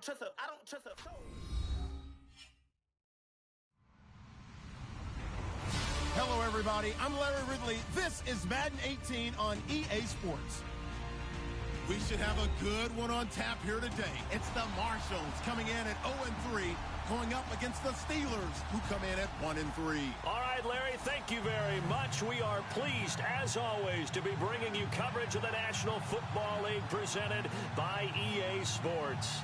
trust a soul. Hello, everybody. I'm Larry Ridley. This is Madden 18 on EA Sports. We should have a good one on tap here today. It's the Marshalls coming in at 0-3, going up against the Steelers, who come in at 1-3. All right, Larry, thank you very much. We are pleased, as always, to be bringing you coverage of the National Football League presented by EA Sports.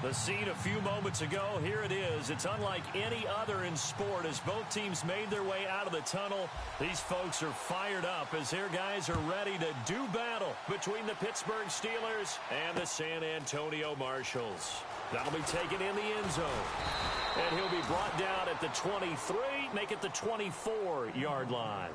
The scene a few moments ago, here it is. It's unlike any other in sport as both teams made their way out of the tunnel. These folks are fired up as their guys are ready to do battle between the Pittsburgh Steelers and the San Antonio Marshalls. That'll be taken in the end zone. And he'll be brought down at the 23, make it the 24-yard line.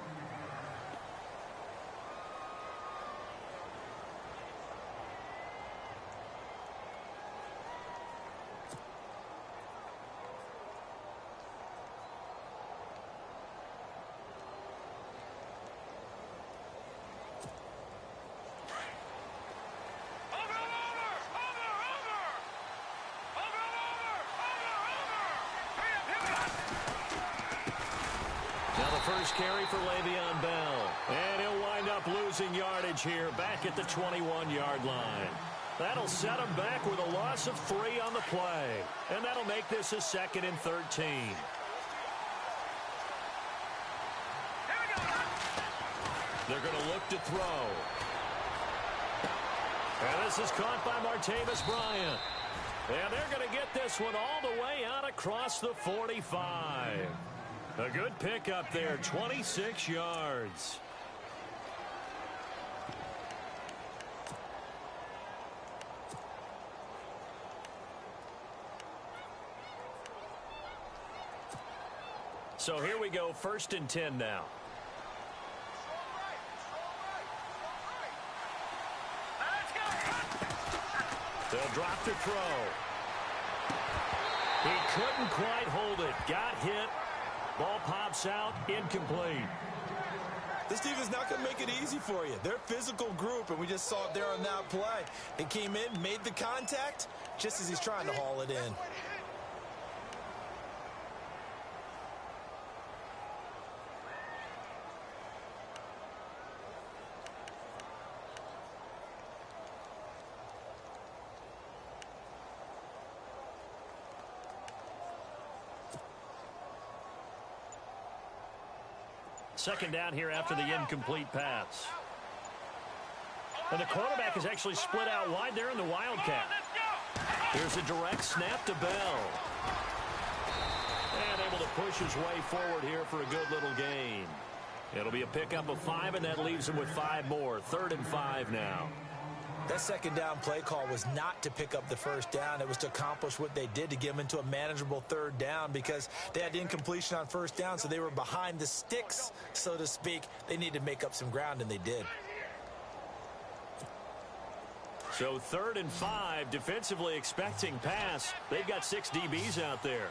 First carry for Le'Veon Bell. And he'll wind up losing yardage here back at the 21-yard line. That'll set him back with a loss of 3 on the play. And that'll make this a 2nd and 13. They're going to look to throw. And this is caught by Martavis Bryant. And they're going to get this one all the way out across the 45. A good pickup there, 26 yards. So here we go, 1st and 10 now. They'll drop the throw. He couldn't quite hold it. Got hit. Ball pops out, incomplete. This defense not going to make it easy for you. They're a physical group, and we just saw it there on that play. He came in, made the contact, just as he's trying to haul it in. Second down here after the incomplete pass. And the quarterback is actually split out wide there in the Wildcat. Here's a direct snap to Bell. And able to push his way forward here for a good little gain. It'll be a pickup of 5, and that leaves him with 5 more. 3rd and 5 now. That second down play call was not to pick up the first down. It was to accomplish what they did, to get them into a manageable 3rd down, because they had incompletion on 1st down, so they were behind the sticks, so to speak. They needed to make up some ground, and they did. So 3rd and 5, defensively expecting pass. They've got 6 DBs out there.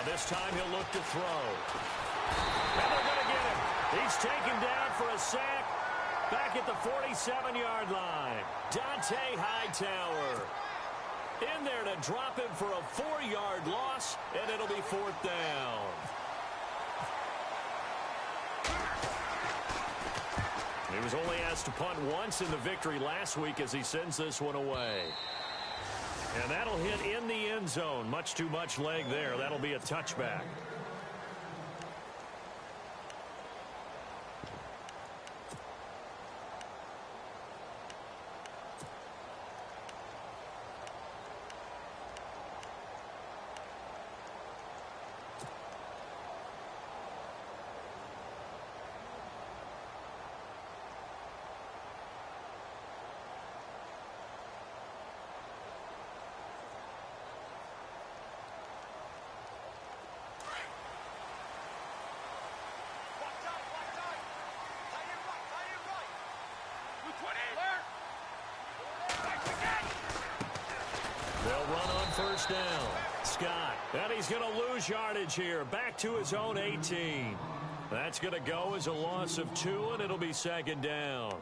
This time he'll look to throw. And they're going to get him. He's taken down for a sack back at the 47-yard line. Dante Hightower in there to drop him for a 4-yard loss, and it'll be 4th down. He was only asked to punt once in the victory last week as he sends this one away. And that'll hit in the end zone. Much too much leg there. That'll be a touchback. They'll run on 1st down. Scott, and he's going to lose yardage here. Back to his own 18. That's going to go as a loss of 2, and it'll be second down.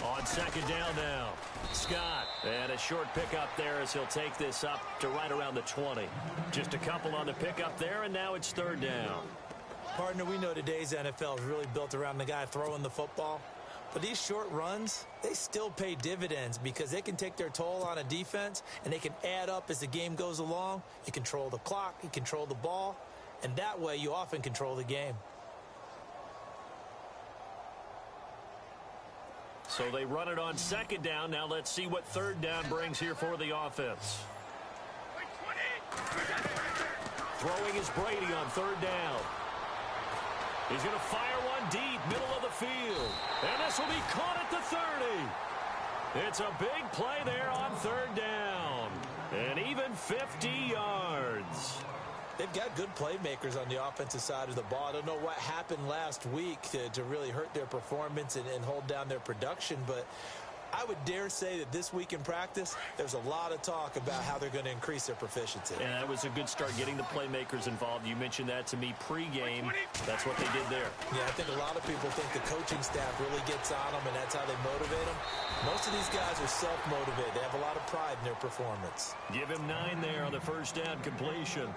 On second down now, Scott. And a short pickup there as he'll take this up to right around the 20. Just a couple on the pickup there, and now it's third down. Partner, we know today's NFL is really built around the guy throwing the football. But these short runs, they still pay dividends because they can take their toll on a defense, and they can add up as the game goes along. You control the clock, you control the ball, and that way you often control the game. So they run it on second down. Now let's see what third down brings here for the offense. Throwing is Brady on third down. He's going to fire one deep, middle of the field. And this will be caught at the 30. It's a big play there on third down. And even 50 yards. They've got good playmakers on the offensive side of the ball. I don't know what happened last week to really hurt their performance and hold down their production, but I would dare say that this week in practice, there's a lot of talk about how they're going to increase their proficiency. And that was a good start, getting the playmakers involved. You mentioned that to me pregame. That's what they did there. Yeah, I think a lot of people think the coaching staff really gets on them, and that's how they motivate them. Most of these guys are self-motivated. They have a lot of pride in their performance. Give him 9 there on the first down completion.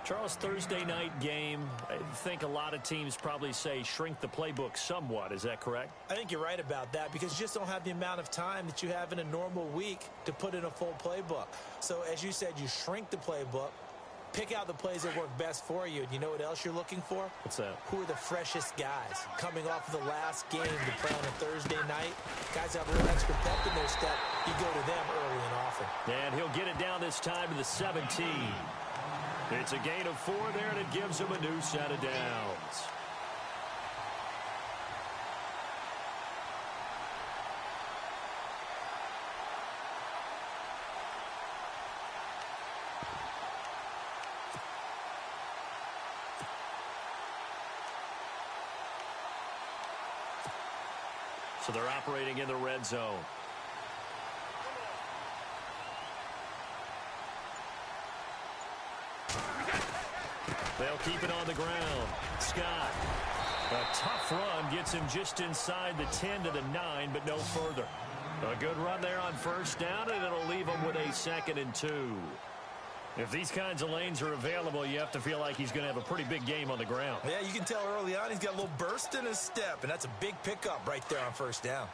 Charles, Thursday night game, I think a lot of teams probably say shrink the playbook somewhat. Is that correct? I think you're right about that because you just don't have the amount of time that you have in a normal week to put in a full playbook. So, as you said, you shrink the playbook, pick out the plays that work best for you. And you know what else you're looking for? What's that? Who are the freshest guys coming off of the last game to play on a Thursday night? Guys have a little extra pep in their step. You go to them early and often. And he'll get it down this time to the 17. It's a gain of 4 there, and it gives him a new set of downs. So they're operating in the red zone. They'll keep it on the ground. Scott. A tough run gets him just inside the 10 to the 9, but no further. A good run there on first down, and it'll leave him with a 2nd and 2. If these kinds of lanes are available, you have to feel like he's going to have a pretty big game on the ground. Yeah, you can tell early on he's got a little burst in his step, and that's a big pickup right there on first down.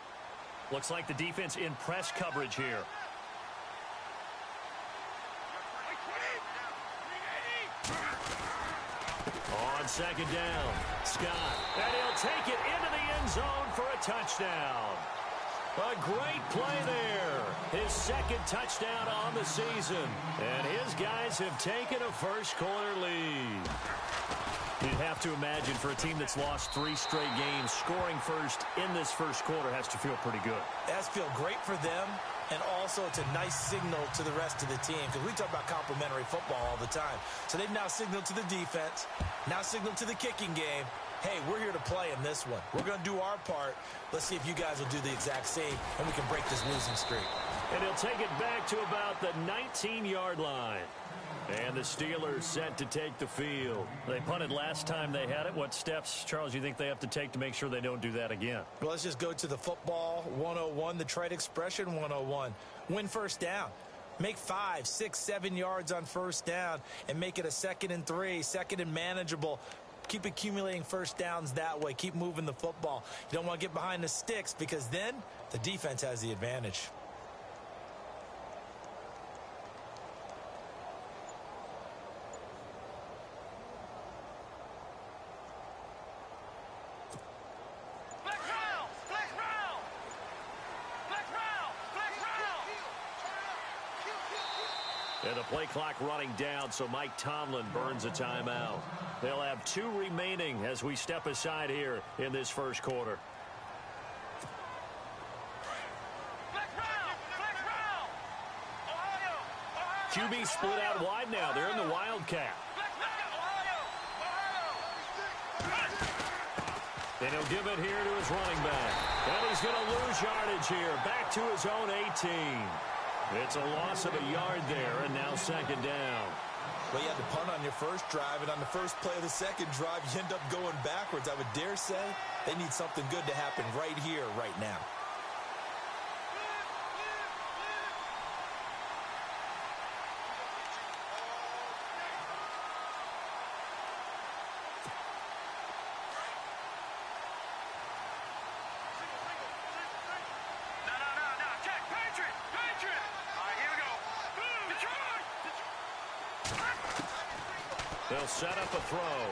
Looks like the defense in press coverage here. On second down, Scott, and he'll take it into the end zone for a touchdown. A great play there. His 2nd touchdown on the season. And his guys have taken a first-quarter lead. You'd have to imagine for a team that's lost 3 straight games, scoring first in this first quarter has to feel pretty good. It has to feel great for them, and also it's a nice signal to the rest of the team because we talk about complementary football all the time. So they've now signaled to the defense, now signaled to the kicking game, hey, we're here to play in this one. We're going to do our part. Let's see if you guys will do the exact same, and we can break this losing streak. And he'll take it back to about the 19-yard line. And the Steelers set to take the field. They punted last time they had it. What steps, Charles, you think they have to take to make sure they don't do that again? Well, let's just go to the football 101, the trade expression 101. Win first down. Make 5, 6, 7 yards on first down and make it a 2nd and 3, 2nd and manageable. Keep accumulating first downs that way. Keep moving the football. You don't want to get behind the sticks because then the defense has the advantage. And the play clock running down, so Mike Tomlin burns a timeout. They'll have 2 remaining as we step aside here in this first quarter. QB split out wide now. They're in the Wildcat. And he'll give it here to his running back. And he's going to lose yardage here. Back to his own 18. It's a loss of a yard there, and now second down. Well, you had to punt on your first drive, and on the first play of the second drive, you end up going backwards. I would dare say they need something good to happen right here, right now. They'll set up a throw.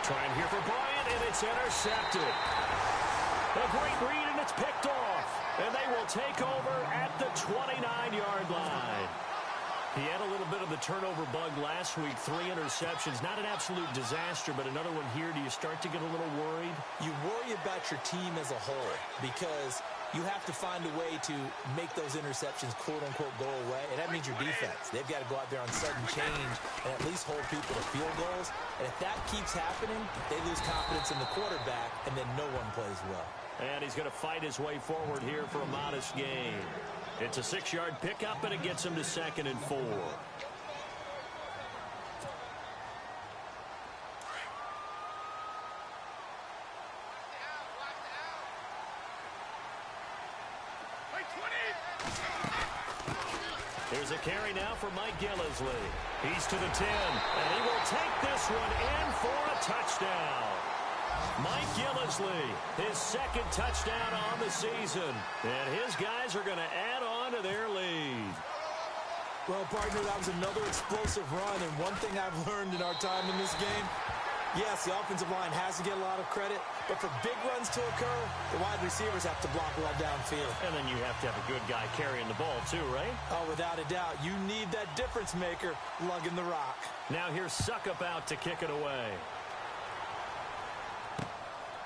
Trying here for Bryant, and it's intercepted. A great read, and it's picked off. And they will take over at the 29-yard line. He had a little bit of the turnover bug last week, 3 interceptions. Not an absolute disaster, but another one here. Do you start to get a little worried? You worry about your team as a whole because you have to find a way to make those interceptions, quote-unquote, go away. And that means your defense. They've got to go out there on sudden change and at least hold people to field goals. And if that keeps happening, they lose confidence in the quarterback, and then no one plays well. And he's going to fight his way forward here for a modest gain. It's a 6-yard pickup, and it gets him to 2nd and 4. Here's a carry now for Mike Gillisley. He's to the 10, and he will take this one in for a touchdown. Mike Gillisley, his 2nd touchdown on the season. And his guys are going to add on to their lead. Well, partner, that was another explosive run. And one thing I've learned in our time in this game, yes, the offensive line has to get a lot of credit. But for big runs to occur, the wide receivers have to block well downfield. And then you have to have a good guy carrying the ball too, right? Oh, without a doubt. You need that difference maker lugging the rock. Now here's Suckup out to kick it away.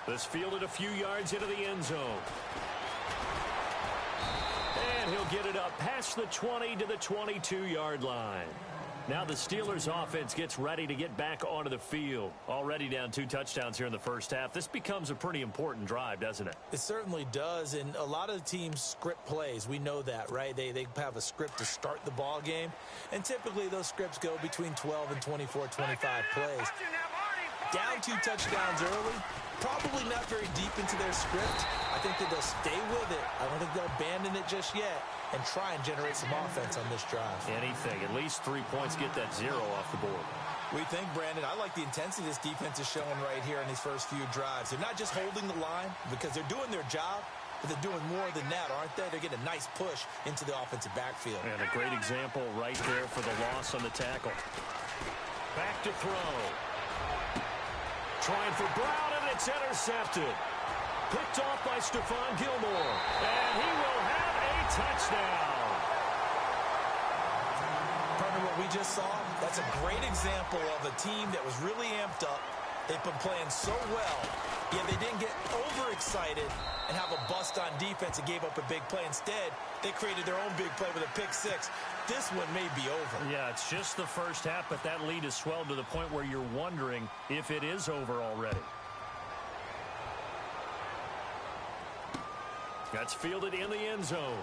This fielded a few yards into the end zone. And he'll get it up past the 20 to the 22-yard line. Now the Steelers offense gets ready to get back onto the field. Already down 2 touchdowns here in the first half. This becomes a pretty important drive, doesn't it? It certainly does, and a lot of the teams script plays. We know that, right? They have a script to start the ball game, and typically those scripts go between 12 and 24, 25 plays. Down 2 touchdowns early, probably not very deep into their script. I think that they'll stay with it. I don't think they'll abandon it just yet and try and generate some offense on this drive. Anything. At least 3 points, get that 0 off the board. We think, Brandon, I like the intensity this defense is showing right here in these first few drives. They're not just holding the line because they're doing their job, but they're doing more than that, aren't they? They're getting a nice push into the offensive backfield. And a great example right there for the loss on the tackle. Back to throw. Trying for Brown, and it's intercepted. Picked off by Stephon Gilmore. And he will have a touchdown. Partner, what we just saw, that's a great example of a team that was really amped up. They've been playing so well, yet they didn't get overexcited and have a bust on defense and gave up a big play. Instead, they created their own big play with a pick 6. This one may be over. Yeah, it's just the first half, but that lead has swelled to the point where you're wondering if it is over already. That's fielded in the end zone.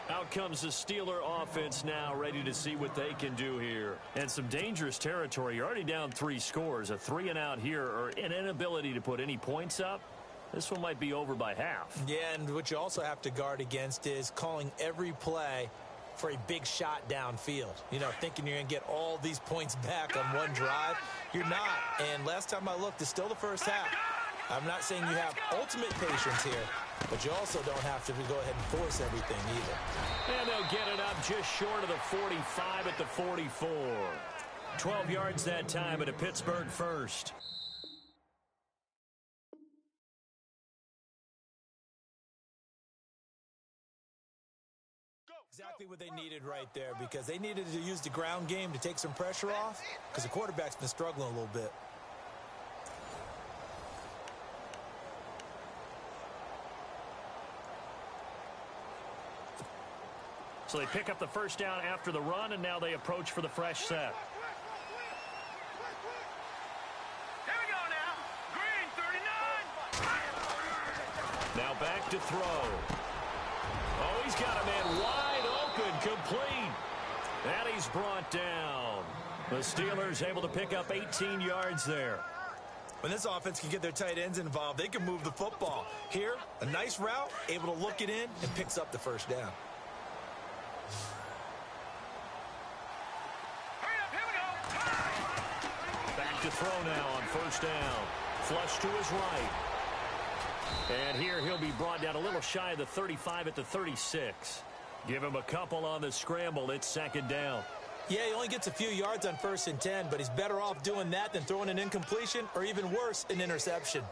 Out comes the Steeler offense now, ready to see what they can do here. And some dangerous territory. You're already down 3 scores. A 3-and-out here, or an inability to put any points up. This one might be over by half. Yeah, and what you also have to guard against is calling every play for a big shot downfield. You know, thinking you're going to get all these points back on one drive. You're not. And last time I looked, it's still the first half. I'm not saying you have ultimate patience here, but you also don't have to go ahead and force everything either. And they'll get it up just short of the 45 at the 44. 12 yards that time at a Pittsburgh first. Exactly what they needed right there, because they needed to use the ground game to take some pressure off, because the quarterback's been struggling a little bit. So they pick up the first down after the run, and now they approach for the fresh set. Here we go now. Green 39. Now back to throw. Oh, he's got a man wide open, complete. And he's brought down. The Steelers able to pick up 18 yards there. When this offense can get their tight ends involved, they can move the football. Here, a nice route, able to look it in, and picks up the first down. Hurry up, here we go. Back to throw now on first down. Flush to his right. And here he'll be brought down a little shy of the 35 at the 36. Give him a couple on the scramble. It's second down. Yeah, he only gets a few yards on 1st and 10, but he's better off doing that than throwing an incompletion or even worse, an interception.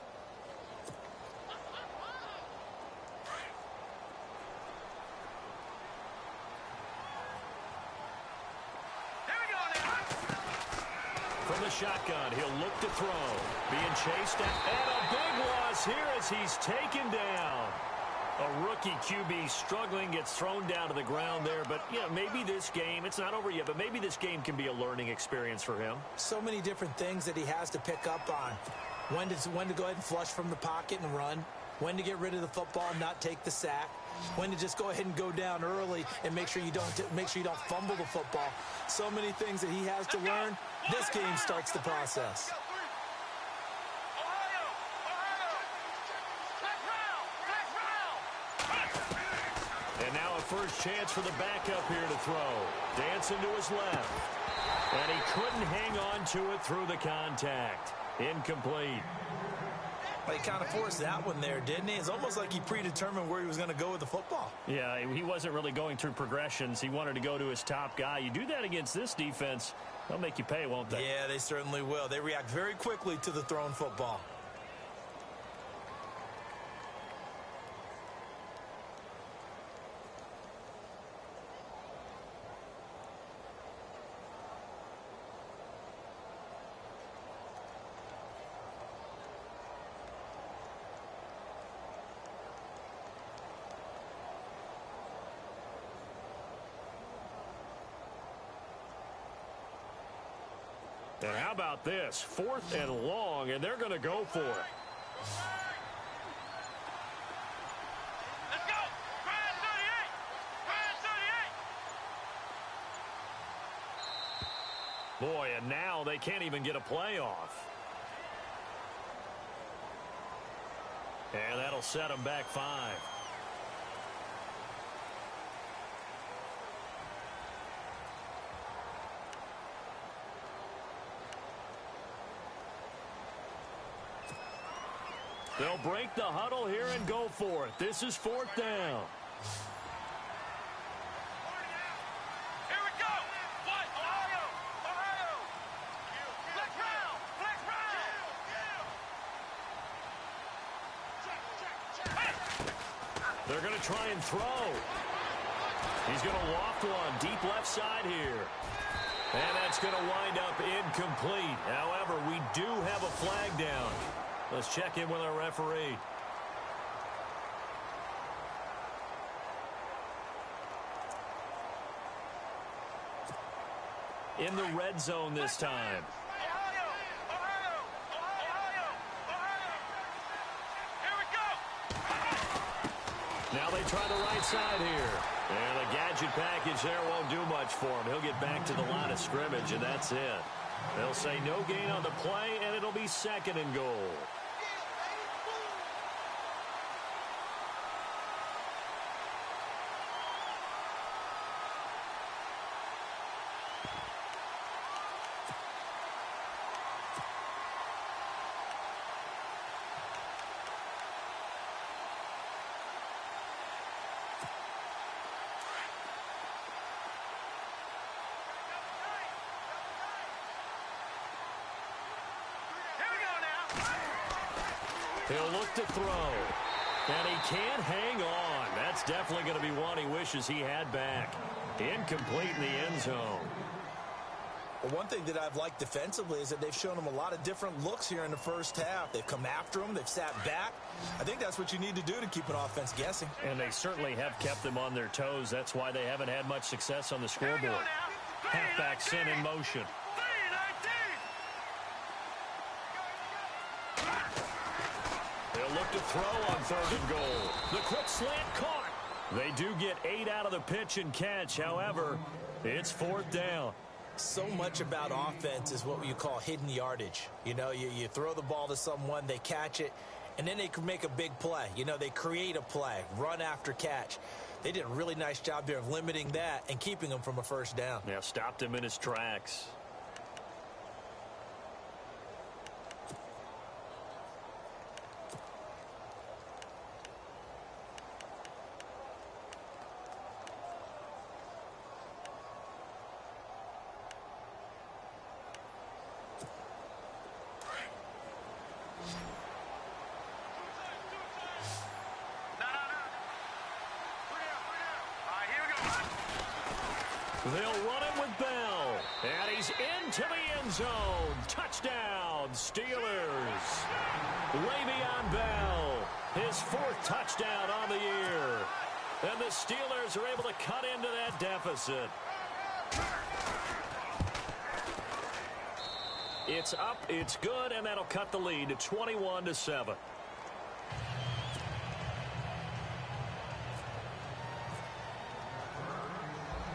Here we go now. From the shotgun, he'll look to throw. Being chased down. And a big loss here as he's taken down. A rookie QB struggling, gets thrown down to the ground there. But, yeah, maybe this game, it's not over yet, but maybe this game can be a learning experience for him. So many different things that he has to pick up on. When to go ahead and flush from the pocket and run. When to get rid of the football and not take the sack. When to just go ahead and go down early and make sure you don't fumble the football. So many things that he has to learn. This game starts the process. And now a first chance for the backup here to throw. Dancing to his left. And he couldn't hang on to it through the contact. Incomplete. But he kind of forced that one there, didn't he? It's almost like he predetermined where he was going to go with the football. Yeah, he wasn't really going through progressions. He wanted to go to his top guy. You do that against this defense, they'll make you pay, won't they? Yeah, they certainly will. They react very quickly to the thrown football. And how about this? 4th and long, and they're going to go for it. Let's go. Grind 38. Grind 38. Boy, and now they can't even get a play off. And that'll set them back 5. They'll break the huddle here and go for it. This is 4th down. Here we go. What? Ohio. Flex round. They're going to try and throw. He's going to loft one deep left side here. And that's going to wind up incomplete. However, we do have a flag down. Let's check in with our referee. In the red zone this time. Ohio. Here we go. Now they try the right side here. And the gadget package there won't do much for him. He'll get back to the line of scrimmage, and that's it. They'll say no gain on the play, and it'll be 2nd and goal. He'll look to throw. And he can't hang on. That's definitely going to be one he wishes he had back. Incomplete in the end zone. Well, one thing that I've liked defensively is that they've shown them a lot of different looks here in the first half. They've come after them. They've sat back. I think that's what you need to do to keep an offense guessing. And they certainly have kept them on their toes. That's why they haven't had much success on the scoreboard. Halfback sent in motion. They'll look to throw on 3rd and goal. The quick slant caught. They do get 8 out of the pitch and catch. However, it's 4th down. So much about offense is what you call hidden yardage. You know, you throw the ball to someone, they catch it, and then they can make a big play. You know, they create a play, run after catch. They did a really nice job there of limiting that and keeping him from a first down. Yeah, stopped him in his tracks. They'll run it with Bell. And he's into the end zone. Touchdown, Steelers. Le'Veon Bell, his 4th touchdown on the year. And the Steelers are able to cut into that deficit. It's up, it's good, and that'll cut the lead to 21-7.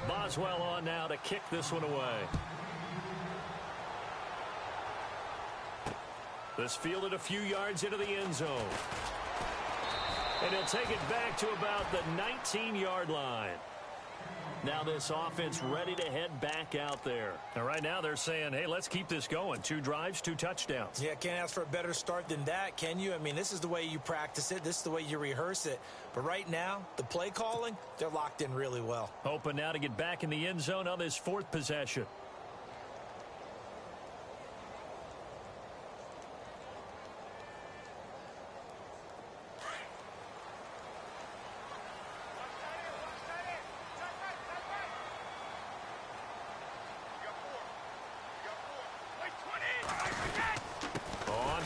Boswell on now to kick this one away. This fielded a few yards into the end zone. And he'll take it back to about the 19-yard line. Now this offense ready to head back out there. And right now they're saying, hey, let's keep this going. 2 drives, 2 touchdowns. Yeah, can't ask for a better start than that, can you? I mean, this is the way you practice it. This is the way you rehearse it. But right now, the play calling, they're locked in really well. Hoping now to get back in the end zone on this 4th possession.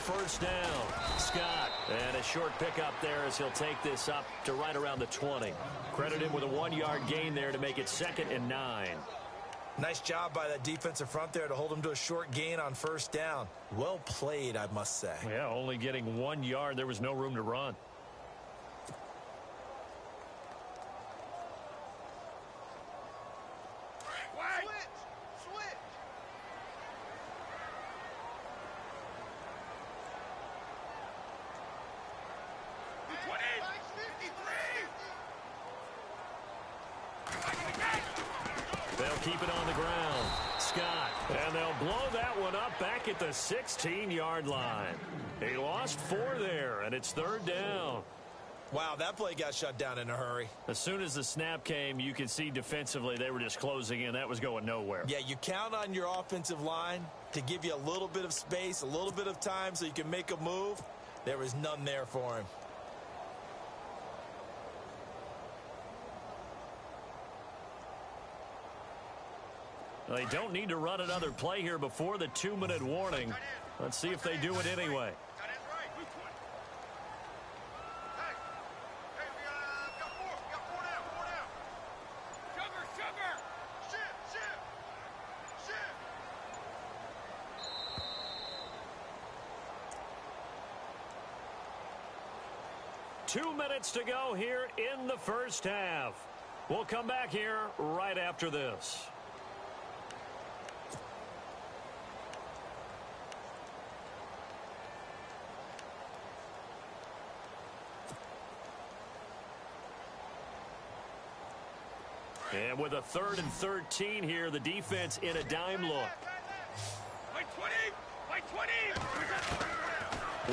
First down, Scott, and a short pickup there as he'll take this up to right around the 20. Credit him with a 1-yard gain there to make it 2nd and 9. Nice job by that defensive front there to hold him to a short gain on first down. Well played, I must say. Yeah, only getting 1 yard. There was no room to run. Keep it on the ground. Scott. And they'll blow that one up back at the 16-yard line. He lost 4 there, and it's 3rd down. Wow, that play got shut down in a hurry. As soon as the snap came, you could see defensively they were just closing in. That was going nowhere. Yeah, you count on your offensive line to give you a little bit of space, a little bit of time so you can make a move. There was none there for him. They don't need to run another play here before the 2-minute warning. Let's see if they do it anyway. Two minutes to go here in the first half. We'll come back here right after this. And with a 3rd and 13 here, the defense in a dime look. By 20! By 20!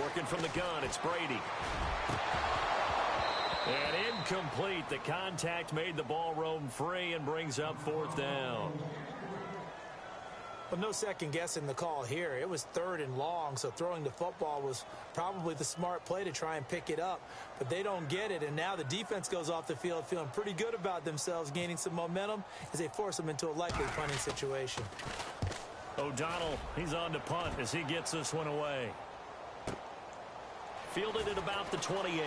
Working from the gun, it's Brady. And incomplete. The contact made the ball roam free and brings up 4th down. Well, no second guessing the call here. It was 3rd and long, so throwing the football was probably the smart play to try and pick it up. But they don't get it, and now the defense goes off the field feeling pretty good about themselves, gaining some momentum as they force them into a likely punting situation. O'Donnell, he's on to punt as he gets this one away. Fielded at about the 28.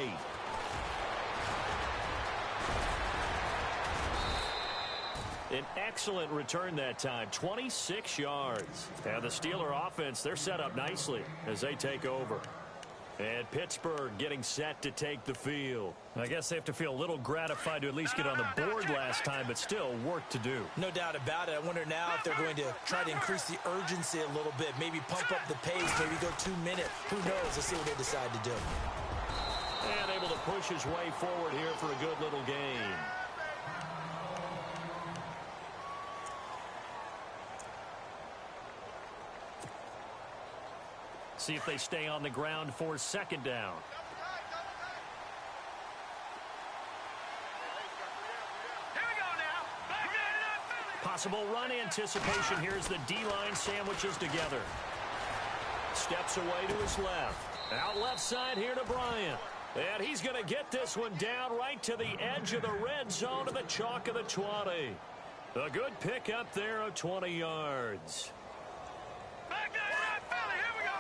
An excellent return that time, 26 yards. And the Steeler offense, they're set up nicely as they take over. And Pittsburgh getting set to take the field. I guess they have to feel a little gratified to at least get on the board last time, but still work to do. No doubt about it. I wonder now if they're going to try to increase the urgency a little bit, maybe pump up the pace, maybe go 2 minutes. Who knows? Let's see what they decide to do. And able to push his way forward here for a good little gain. See if they stay on the ground for second down. Here we go now. Possible run anticipation. Here's the D-line sandwiches together. Steps away to his left. Out left side here to Bryant. And he's going to get this one down right to the edge of the red zone to the chalk of the 20. A good pick up there of 20 yards. Back there, that fella. Here we go.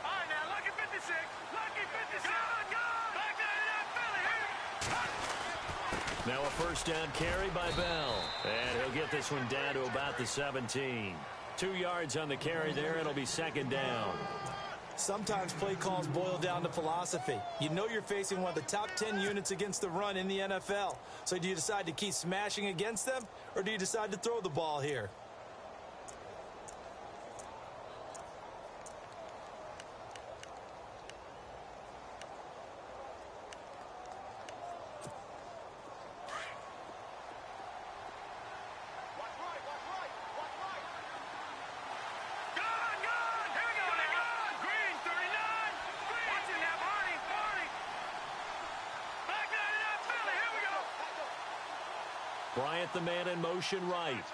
All right, now, lucky 56. Lucky 56. Back there, that fella. Here. Now a first down carry by Bell. And he'll get this one down to about the 17. 2 yards on the carry there. It'll be second down. Sometimes play calls boil down to philosophy. You know you're facing one of the top 10 units against the run in the NFL. So do you decide to keep smashing against them, or do you decide to throw the ball here? Bryant, the man in motion right.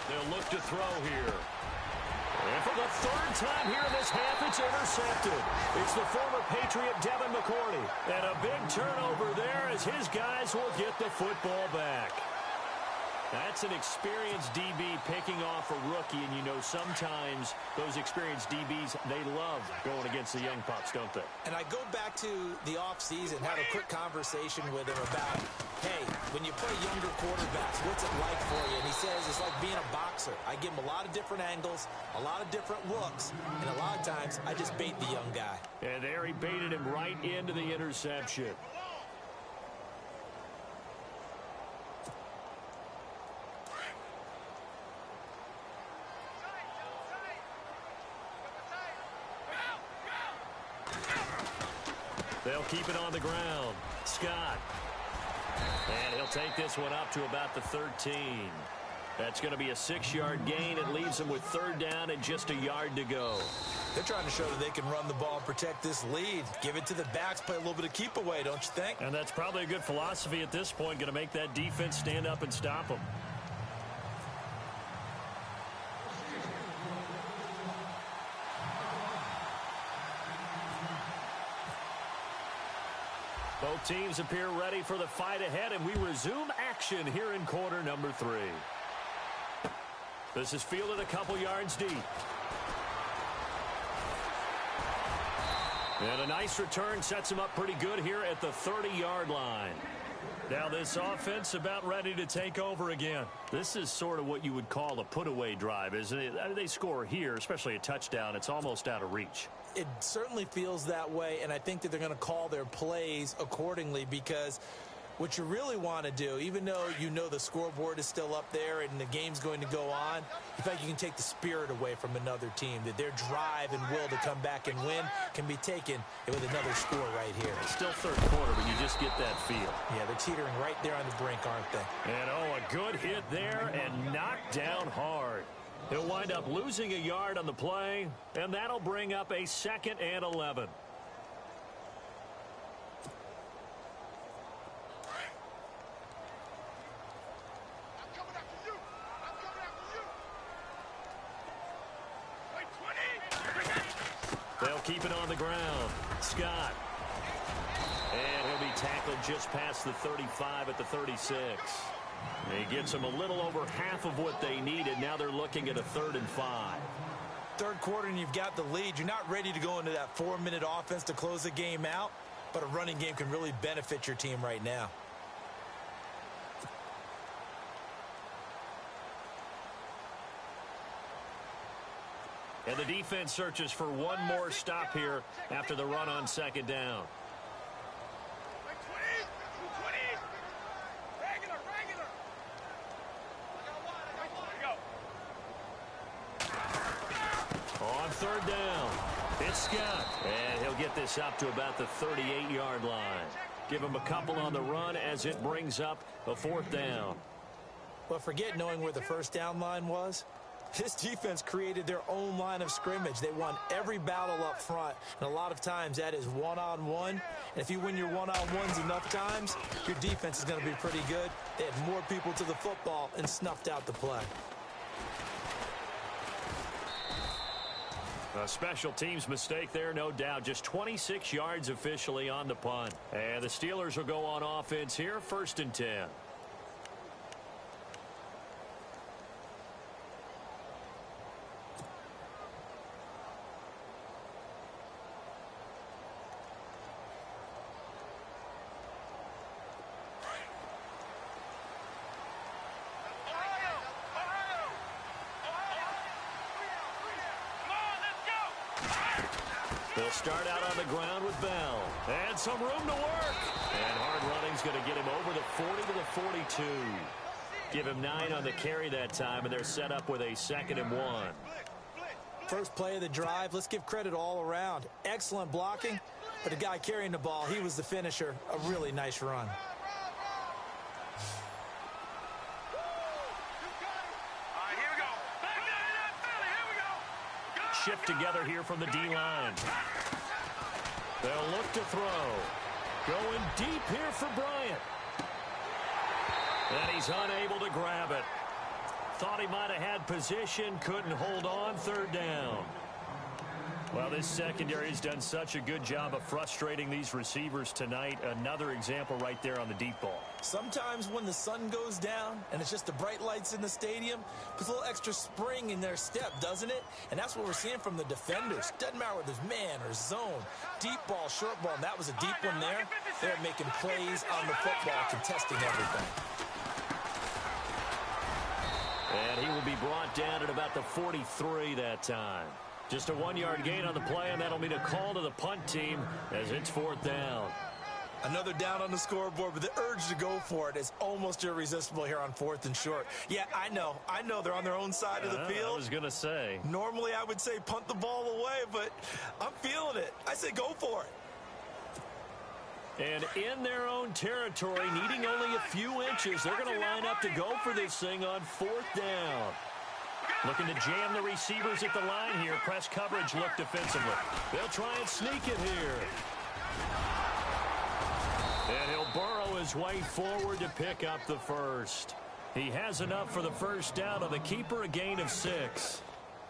They'll look to throw here. And for the third time here in this half, it's intercepted. It's the former Patriot Devin McCourty. And a big turnover there as his guys will get the football back. That's an experienced DB picking off a rookie, and you know sometimes those experienced DBs, they love going against the young pups, don't they? And I go back to the offseason, had a quick conversation with him about, hey, when you play younger quarterbacks, what's it like for you? And he says it's like being a boxer. I give him a lot of different angles, a lot of different looks, and a lot of times I just bait the young guy. And there he baited him right into the interception. They'll keep it on the ground. Scott. And he'll take this one up to about the 13. That's going to be a 6-yard gain. It leaves them with third down and just a yard to go. They're trying to show that they can run the ball and protect this lead. Give it to the backs, play a little bit of keep away, don't you think? And that's probably a good philosophy at this point. Going to make that defense stand up and stop them. Both teams appear ready for the fight ahead, and we resume action here in quarter number 3. This is fielded a couple yards deep. And a nice return sets him up pretty good here at the 30-yard line. Now this offense about ready to take over again. This is sort of what you would call a put-away drive, isn't it? I mean, they score here, especially a touchdown. It's almost out of reach. It certainly feels that way, and I think that they're going to call their plays accordingly, because what you really want to do, even though you know the scoreboard is still up there and the game's going to go on, in fact, you can take the spirit away from another team, that their drive and will to come back and win can be taken with another score right here. It's still third quarter, but you just get that feel. Yeah, they're teetering right there on the brink, aren't they? And, oh, a good hit there and knocked down hard. He'll wind up losing a yard on the play, and that'll bring up a 2nd and 11. They'll keep it on the ground. Scott. And he'll be tackled just past the 35 at the 36. He gets them a little over half of what they needed. Now they're looking at a 3rd and 5. Third quarter and you've got the lead. You're not ready to go into that 4-minute offense to close the game out, but a running game can really benefit your team right now. And the defense searches for one more stop here after the run on 2nd down. On 3rd down, it's Scott. And he'll get this up to about the 38-yard line. Give him a couple on the run as it brings up a 4th down. Well, forget knowing where the first down line was. This defense created their own line of scrimmage. They won every battle up front, and a lot of times that is one-on-one. And if you win your one-on-ones enough times, your defense is going to be pretty good. They had more people to the football and snuffed out the play. A special teams mistake there, no doubt. Just 26 yards officially on the punt. And the Steelers will go on offense here, 1st and 10. They'll start out on the ground with Bell. And some room to work. And hard running's going to get him over the 40 to the 42. Give him 9 on the carry that time, and they're set up with a 2nd and 1. First play of the drive, let's give credit all around. Excellent blocking, but the guy carrying the ball, he was the finisher. A really nice run. Shift together here from the D-line. They'll look to throw. Going deep here for Bryant. And he's unable to grab it. Thought he might have had position, couldn't hold on, 3rd down. Well, this secondary has done such a good job of frustrating these receivers tonight. Another example right there on the deep ball. Sometimes when the sun goes down and it's just the bright lights in the stadium, puts a little extra spring in their step, doesn't it? And that's what we're seeing from the defenders. Doesn't matter whether it's man or zone. Deep ball, short ball, and that was a deep one there. They're making plays on the football, contesting everything. And he will be brought down at about the 43 that time. Just a 1-yard gain on the play, and that'll mean a call to the punt team as it's 4th down. Another down on the scoreboard, but the urge to go for it is almost irresistible here on 4th and short. Yeah, I know they're on their own side of the field. I was going to say. Normally I would say punt the ball away, but I'm feeling it. I say go for it. And in their own territory, needing only a few inches, they're going to line up to go for this thing on 4th down. Looking to jam the receivers at the line here. Press coverage look defensively. They'll try and sneak it here. And he'll burrow his way forward to pick up the 1st. He has enough for the 1st down of the keeper, a gain of 6.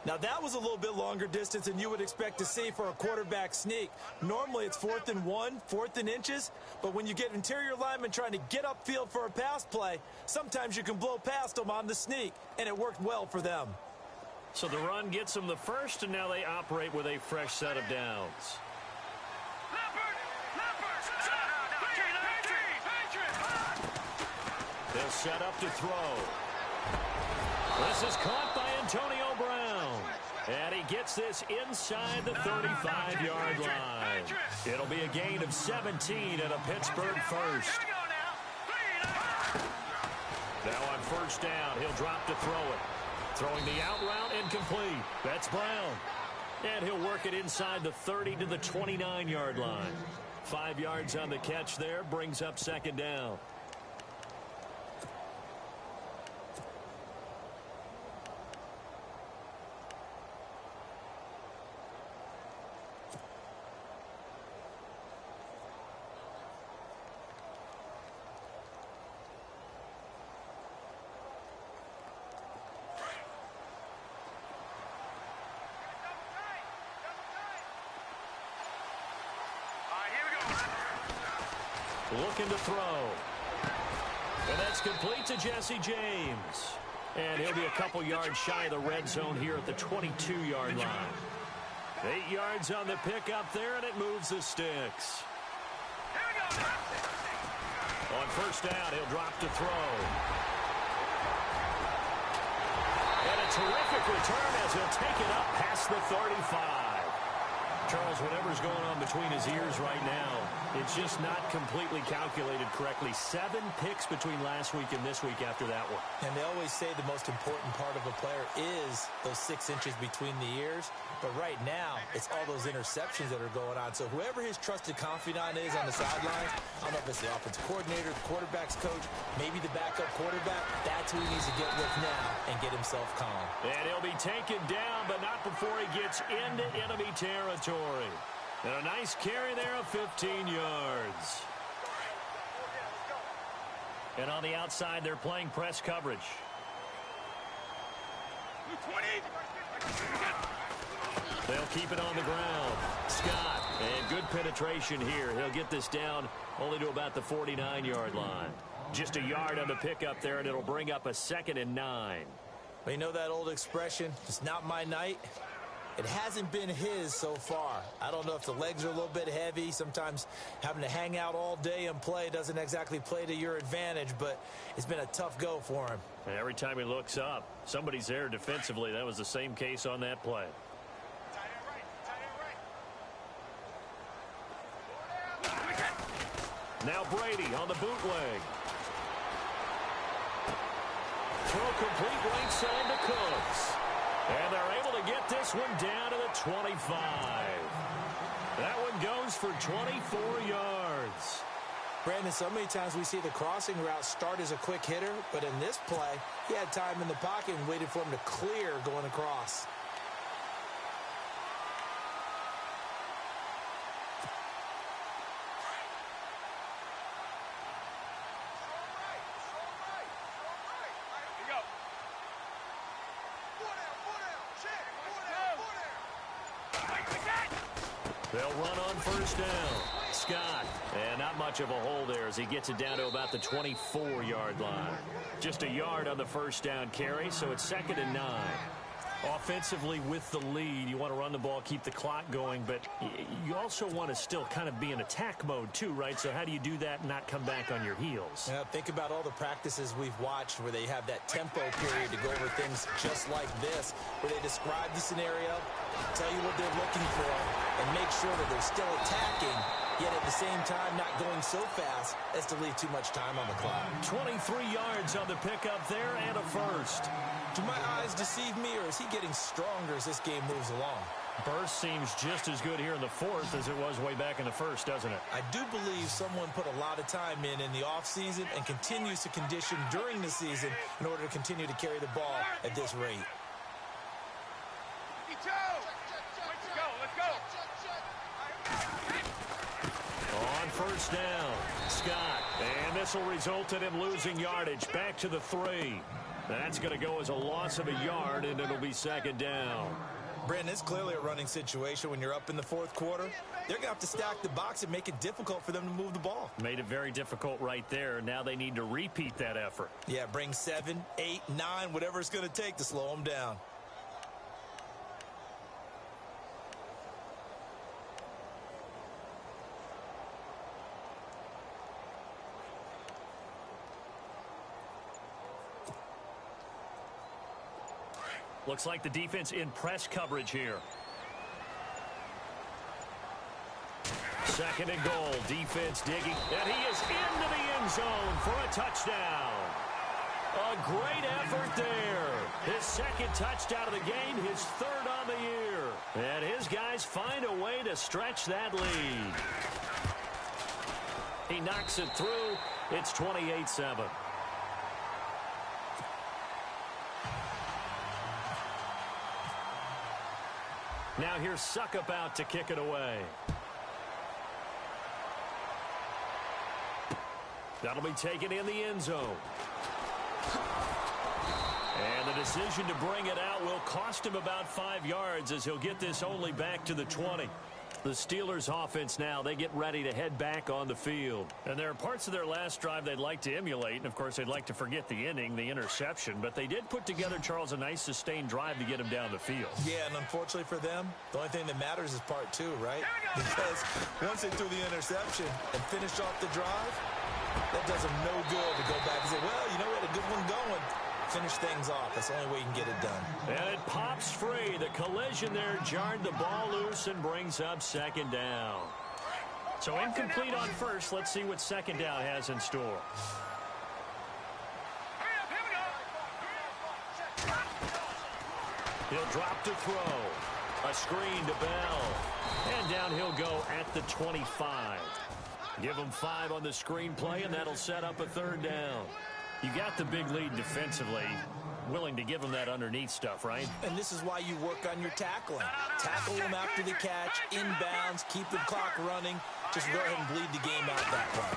Now that was a little bit longer distance than you would expect to see for a quarterback sneak. Normally it's 4th and 1, 4th and inches, but when you get interior linemen trying to get upfield for a pass play, sometimes you can blow past them on the sneak, and it worked well for them. So the run gets them the 1st, and now they operate with a fresh set of downs. They'll set up to throw. This is caught by Antonio Brown. And he gets this inside the 35-yard line. It'll be a gain of 17 and a Pittsburgh 1st. Now on 1st down, he'll drop to throw it. Throwing the out route incomplete. That's Brown. And he'll work it inside the 30 to the 29-yard line. 5 yards on the catch there, brings up 2nd down. looking to throw. And that's complete to Jesse James. And he'll be a couple yards shy of the red zone here at the 22-yard line. 8 yards on the pickup there, and it moves the sticks. On first down, he'll drop to throw. And a terrific return as he'll take it up past the 35. Charles, whatever's going on between his ears right now, it's just not completely calculated correctly. 7 picks between last week and this week after that one. And they always say the most important part of a player is those 6 inches between the ears. But right now, it's all those interceptions that are going on. So whoever his trusted confidant is on the sidelines, I don't know if it's the offensive coordinator, the quarterback's coach, maybe the backup quarterback, that's who he needs to get with now and get himself calm. And he'll be taken down, but not before he gets into enemy territory. And a nice carry there of 15 yards. And on the outside, they're playing press coverage. 20. They'll keep it on the ground. Scott, and good penetration here. He'll get this down only to about the 49-yard line. Just a yard on the pickup there, and it'll bring up a 2nd and 9. But you know that old expression, it's not my night? It hasn't been his so far. I don't know if the legs are a little bit heavy. Sometimes having to hang out all day and play doesn't exactly play to your advantage, but it's been a tough go for him. And every time he looks up, somebody's there defensively. That was the same case on that play. Now Brady on the bootleg. Throw complete right side to Cooks. And they're able to get this one down to the 25. That one goes for 24 yards. Brandon, so many times we see the crossing route start as a quick hitter, but in this play, he had time in the pocket and waited for him to clear going across. They'll run on first down. Scott, and not much of a hole there as he gets it down to about the 24-yard line. Just a yard on the first down carry, so it's 2nd and 9. Offensively with the lead, you want to run the ball, keep the clock going, but you also want to still kind of be in attack mode too, right? So how do you do that and not come back on your heels? Yeah, think about all the practices we've watched where they have that tempo period to go over things just like this, where they describe the scenario, tell you what they're looking for, and make sure that they're still attacking, yet at the same time not going so fast as to leave too much time on the clock. 23 yards on the pickup there and a first. Do my eyes deceive me, or is he getting stronger as this game moves along? Burst seems just as good here in the fourth as it was way back in the first, doesn't it? I do believe someone put a lot of time in the offseason and continues to condition during the season in order to continue to carry the ball at this rate. Let's go. On first down, Scott. And this will result in him losing yardage back to the 3. That's going to go as a loss of a yard, and it'll be 2nd down. Brandon, it's clearly a running situation when you're up in the fourth quarter. They're going to have to stack the box and make it difficult for them to move the ball. Made it very difficult right there. Now they need to repeat that effort. Yeah, bring 7, 8, 9, whatever it's going to take to slow them down. Looks like the defense in press coverage here. 2nd and goal. Defense digging. And he is into the end zone for a touchdown. A great effort there. His 2nd touchdown of the game, his 3rd on the year. And his guys find a way to stretch that lead. He knocks it through. It's 28-7. Now here's Suckup out to kick it away. That'll be taken in the end zone. And the decision to bring it out will cost him about 5 yards as he'll get this only back to the 20. The Steelers offense now, they get ready to head back on the field. And there are parts of their last drive they'd like to emulate, and of course they'd like to forget the inning, the interception, but they did put together, Charles, a nice sustained drive to get him down the field. Yeah, and unfortunately for them, the only thing that matters is part two, right? Because once they threw the interception and finished off the drive, that does them no good to go back and say, well, you know what, a good one going. Finish things off. That's the only way you can get it done. And it pops free. The collision there jarred the ball loose and brings up second down. So incomplete on first. Let's see what second down has in store. He'll drop to throw. A screen to Bell. And down he'll go at the 25. Give him 5 on the screenplay, and that'll set up a third down. You got the big lead defensively, willing to give him that underneath stuff, right? And this is why you work on your tackling. Tackle him after the catch, inbounds, keep the clock running. Just go ahead and bleed the game out that way.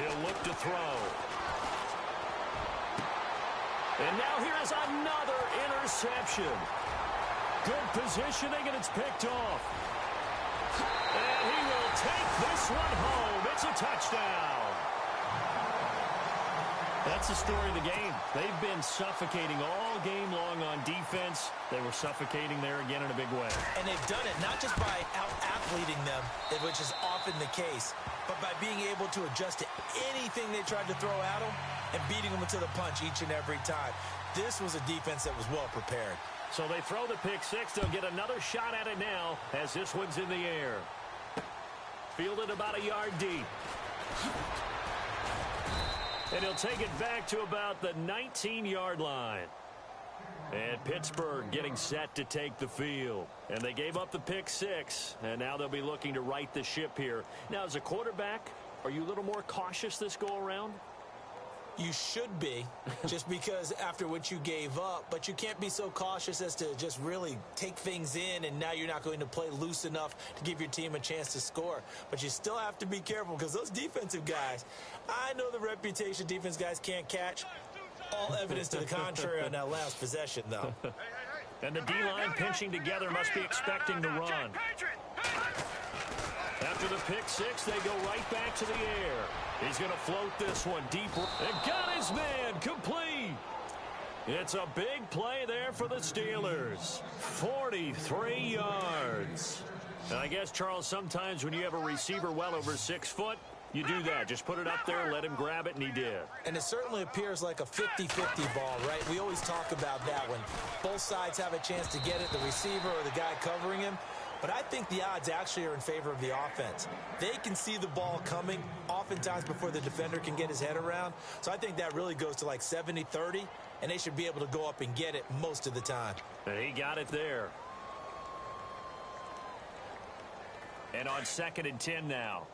He'll look to throw. And now here's another interception. Good positioning, and it's picked off. And he will take this one home. It's a touchdown. That's the story of the game. They've been suffocating all game long on defense. They were suffocating there again in a big way. And they've done it not just by out-athleting them, which is often the case, but by being able to adjust to anything they tried to throw at them and beating them to the punch each and every time. This was a defense that was well prepared. So they throw the pick six. They'll get another shot at it now as this one's in the air. Fielded about a yard deep. And he'll take it back to about the 19-yard line. And Pittsburgh getting set to take the field. And they gave up the pick six, and now they'll be looking to right the ship here. Now, as a quarterback, are you a little more cautious this go-around? You should be, just because after what you gave up, but you can't be so cautious as to just really take things in, and now you're not going to play loose enough to give your team a chance to score. But you still have to be careful, because those defensive guys, I know the reputation defense guys can't catch. All evidence to the contrary on that last possession, though. And the D-line pinching together must be expecting to run. After the pick six, they go right back to the air. He's going to float this one deep. And got his man complete. It's a big play there for the Steelers. 43 yards. And I guess, Charles, sometimes when you have a receiver well over 6 foot, you do that. Just put it up there, let him grab it, and he did. And it certainly appears like a 50-50 ball, right? We always talk about that when both sides have a chance to get it, the receiver or the guy covering him. But I think the odds actually are in favor of the offense. They can see the ball coming oftentimes before the defender can get his head around. So I think that really goes to like 70-30, and they should be able to go up and get it most of the time. And he got it there. And on 2nd and 10 now.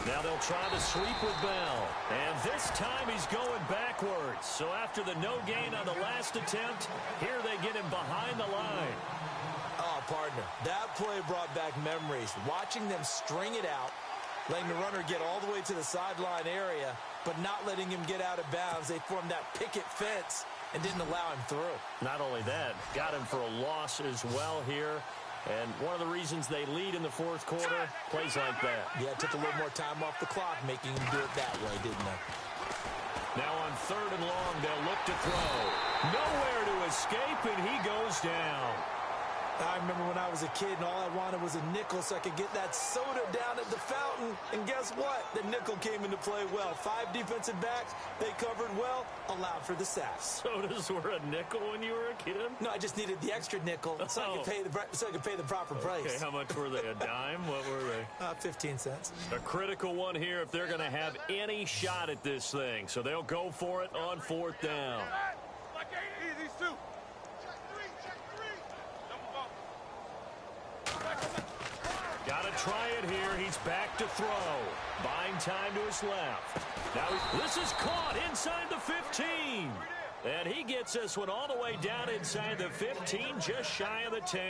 Now they'll try to sweep with Bell. And this time he's going backwards. So after the no gain on the last attempt, here they get him behind the line. Oh, partner, that play brought back memories. Watching them string it out, letting the runner get all the way to the sideline area, but not letting him get out of bounds. They formed that picket fence and didn't allow him through. Not only that, got him for a loss as well here. And one of the reasons they lead in the fourth quarter, plays like that. Yeah, it took a little more time off the clock, making him do it that way, didn't they? Now on 3rd and long, they'll look to throw. Nowhere to escape, and he goes down. I remember when I was a kid and all I wanted was a nickel so I could get that soda down at the fountain. And guess what? The nickel came into play well. 5 defensive backs, they covered well, allowed for the sacks. Sodas were a nickel when you were a kid? No, I just needed the extra nickel so I could pay the proper price. Okay, how much were they? A dime? What were they? 15 cents. A critical one here if they're going to have any shot at this thing. So they'll go for it on 4th down. Easy, Stu. Got to try it here. He's back to throw. Buying time to his left. Now this is caught inside the 15. And he gets this one all the way down inside the 15, just shy of the 10.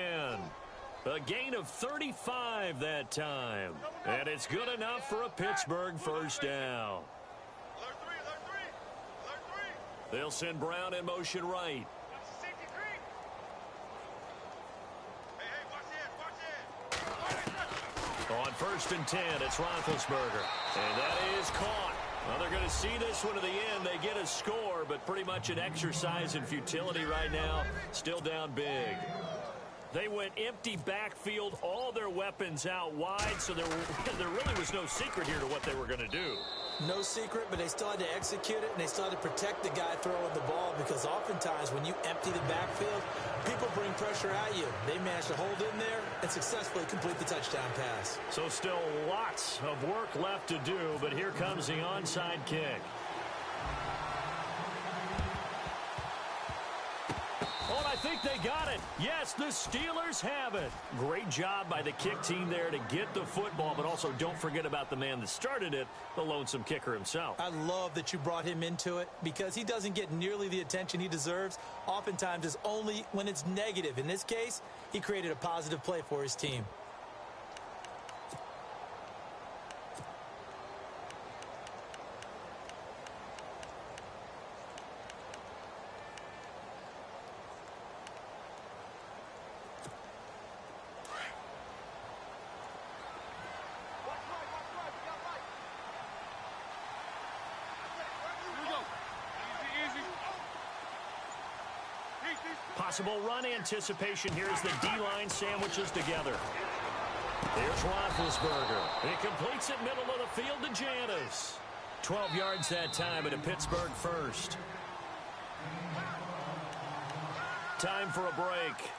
A gain of 35 that time. And it's good enough for a Pittsburgh first down. They'll send Brown in motion right. On 1st and 10, it's Roethlisberger. And that is caught. Well, they're going to see this one to the end. They get a score, but pretty much an exercise in futility right now. Still down big. They went empty backfield, all their weapons out wide, so there really was no secret here to what they were going to do. No secret, but they still had to execute it, and they still had to protect the guy throwing the ball, because oftentimes when you empty the backfield, people bring pressure at you. They managed to hold in there and successfully complete the touchdown pass. So still lots of work left to do, but here comes the onside kick. Oh, and I think they got it. Yes, the Steelers have it. Great job by the kick team there to get the football, but also don't forget about the man that started it, the lonesome kicker himself. I love that you brought him into it, because he doesn't get nearly the attention he deserves. Oftentimes it's only when it's negative. In this case, he created a positive play for his team. Possible run anticipation here as the D-line sandwiches together. Here's Roethlisberger. He completes it middle of the field to Janis. 12 yards that time at a Pittsburgh first. Time for a break.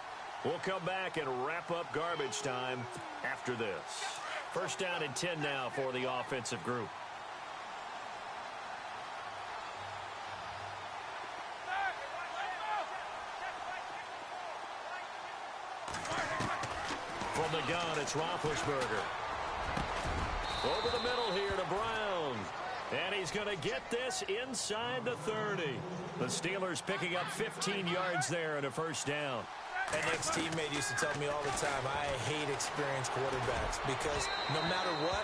We'll come back and wrap up garbage time after this. 1st down and 10 now for the offensive group. From the gun, it's Roethlisberger. Over the middle here to Brown. And he's going to get this inside the 30. The Steelers picking up 15 yards there and a 1st down. An ex-teammate used to tell me all the time, I hate experienced quarterbacks, because no matter what,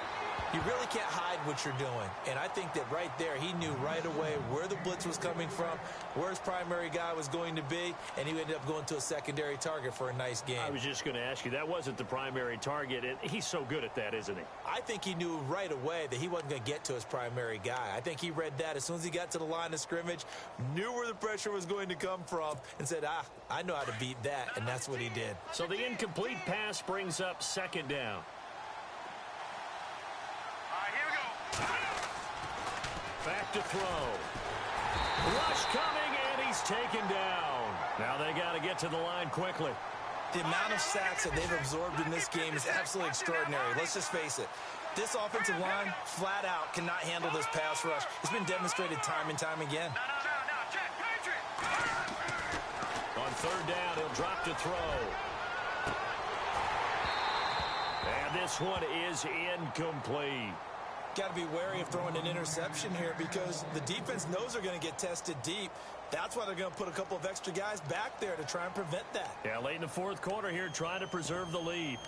you really can't hide what you're doing. And I think that right there, he knew right away where the blitz was coming from, where his primary guy was going to be, and he ended up going to a secondary target for a nice game. I was just going to ask you, that wasn't the primary target, and he's so good at that, isn't he? I think he knew right away that he wasn't going to get to his primary guy. I think he read that as soon as he got to the line of scrimmage, knew where the pressure was going to come from, and said, I know how to beat that, and that's what he did. So the incomplete pass brings up 2nd down. Back to throw. Rush coming, and he's taken down. Now they got to get to the line quickly. The amount of sacks that they've absorbed in this game is absolutely extraordinary. Let's just face it. This offensive line, flat out, cannot handle this pass rush. It's been demonstrated time and time again. On 3rd down, he'll drop to throw. And this one is incomplete. Got to be wary of throwing an interception here, because the defense knows they're going to get tested deep. That's why they're going to put a couple of extra guys back there to try and prevent that. Yeah, late in the 4th quarter here, trying to preserve the lead.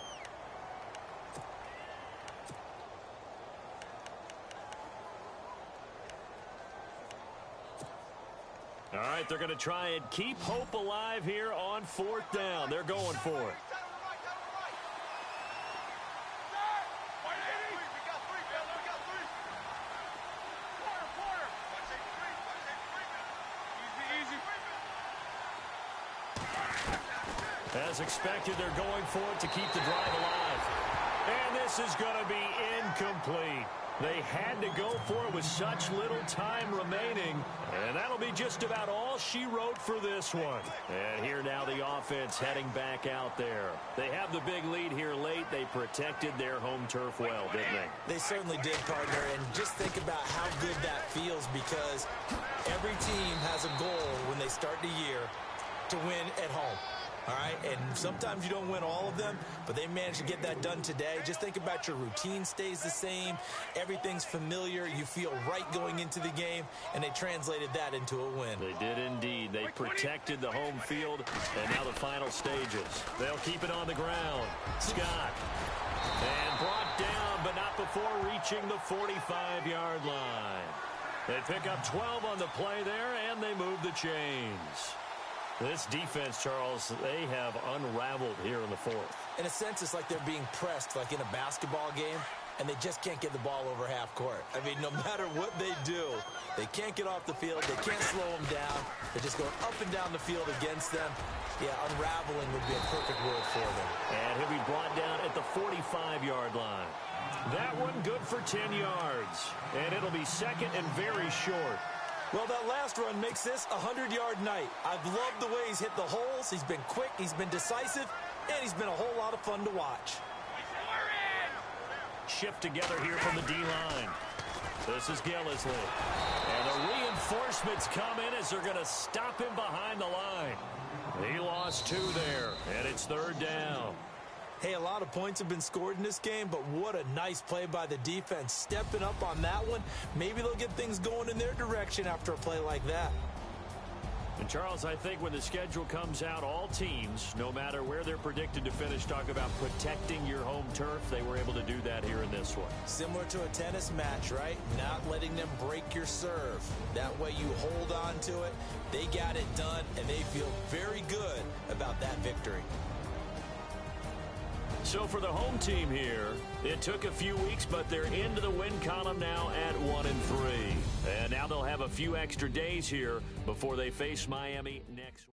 All right, they're going to try and keep hope alive here on 4th down. They're going for it. As expected, they're going for it to keep the drive alive. And this is going to be incomplete. They had to go for it with such little time remaining. And that'll be just about all she wrote for this one. And here now the offense heading back out there. They have the big lead here late. They protected their home turf well, didn't they? They certainly did, partner. And just think about how good that feels, because every team has a goal when they start the year to win at home. All right, and sometimes you don't win all of them, but they managed to get that done today. Just think about your routine stays the same. Everything's familiar. You feel right going into the game, and they translated that into a win. They did indeed. They protected the home field, and now the final stages. They'll keep it on the ground. Scott. And brought down, but not before reaching the 45-yard line. They pick up 12 on the play there, and they move the chains. This defense, Charles, they have unraveled here in the fourth. In a sense, it's like they're being pressed, like in a basketball game, and they just can't get the ball over half court. I mean, no matter what they do, they can't get off the field. They can't slow them down. They're just going up and down the field against them. Yeah, unraveling would be a perfect word for them. And he'll be brought down at the 45-yard line. That one good for 10 yards. And it'll be second and very short. Well, that last run makes this a 100-yard night. I've loved the way he's hit the holes. He's been quick, he's been decisive, and he's been a whole lot of fun to watch. Shift together here from the D-line. This is Gillisley. And the reinforcements come in as they're going to stop him behind the line. He lost 2 there, and it's third down. Hey, a lot of points have been scored in this game, but what a nice play by the defense. Stepping up on that one, maybe they'll get things going in their direction after a play like that. And, Charles, I think when the schedule comes out, all teams, no matter where they're predicted to finish, talk about protecting your home turf. They were able to do that here in this one. Similar to a tennis match, right? Not letting them break your serve. That way you hold on to it. They got it done, and they feel very good about that victory. So for the home team here, it took a few weeks, but they're into the win column now at 1-3. And now they'll have a few extra days here before they face Miami next week.